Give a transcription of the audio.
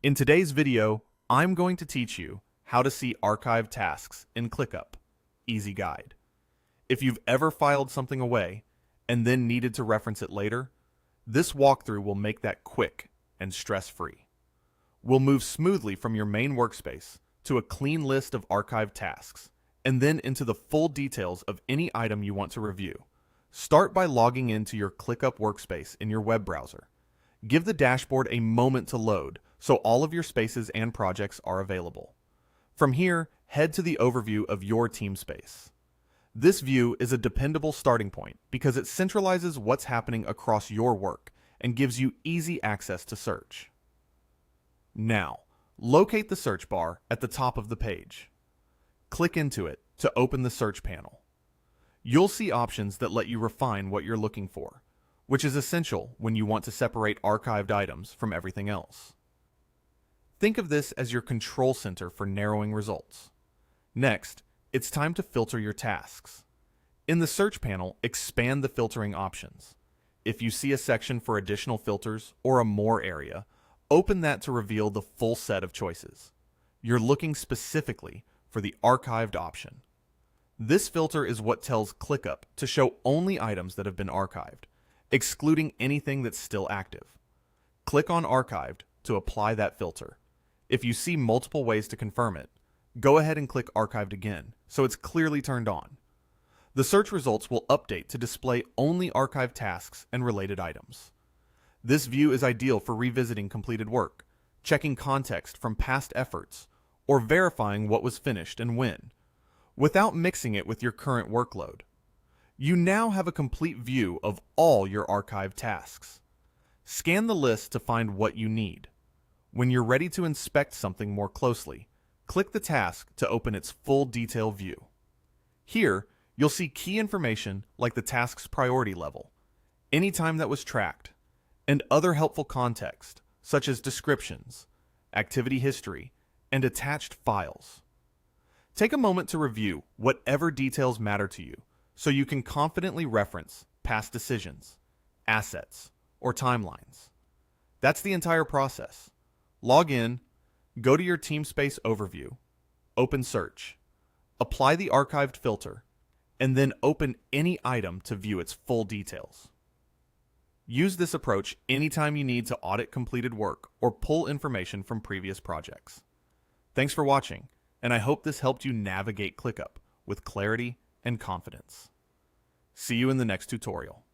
In today's video, I'm going to teach you how to see archived tasks in ClickUp. Easy guide. If you've ever filed something away and then needed to reference it later, this walkthrough will make that quick and stress-free. We'll move smoothly from your main workspace to a clean list of archived tasks, and then into the full details of any item you want to review. Start by logging into your ClickUp workspace in your web browser. Give the dashboard a moment to load so all of your spaces and projects are available. From here, head to the overview of your team space. This view is a dependable starting point because it centralizes what's happening across your work and gives you easy access to search. Now, locate the search bar at the top of the page. Click into it to open the search panel. You'll see options that let you refine what you're looking for, which is essential when you want to separate archived items from everything else. Think of this as your control center for narrowing results. Next, it's time to filter your tasks. In the search panel, expand the filtering options. If you see a section for additional filters or a More area, open that to reveal the full set of choices. You're looking specifically for the archived option. This filter is what tells ClickUp to show only items that have been archived, excluding anything that's still active. Click on Archived to apply that filter. If you see multiple ways to confirm it, go ahead and click Archived again, so it's clearly turned on. The search results will update to display only archived tasks and related items. This view is ideal for revisiting completed work, checking context from past efforts, or verifying what was finished and when, without mixing it with your current workload. You now have a complete view of all your archived tasks. Scan the list to find what you need. When you're ready to inspect something more closely, click the task to open its full detail view. Here, you'll see key information like the task's priority level, any time that was tracked, and other helpful context such as descriptions, activity history, and attached files. Take a moment to review whatever details matter to you so you can confidently reference past decisions, assets, or timelines. That's the entire process. Log in, go to your team space overview, open search, apply the archived filter, and then open any item to view its full details. Use this approach anytime you need to audit completed work or pull information from previous projects. Thanks for watching, and I hope this helped you navigate ClickUp with clarity and confidence. See you in the next tutorial.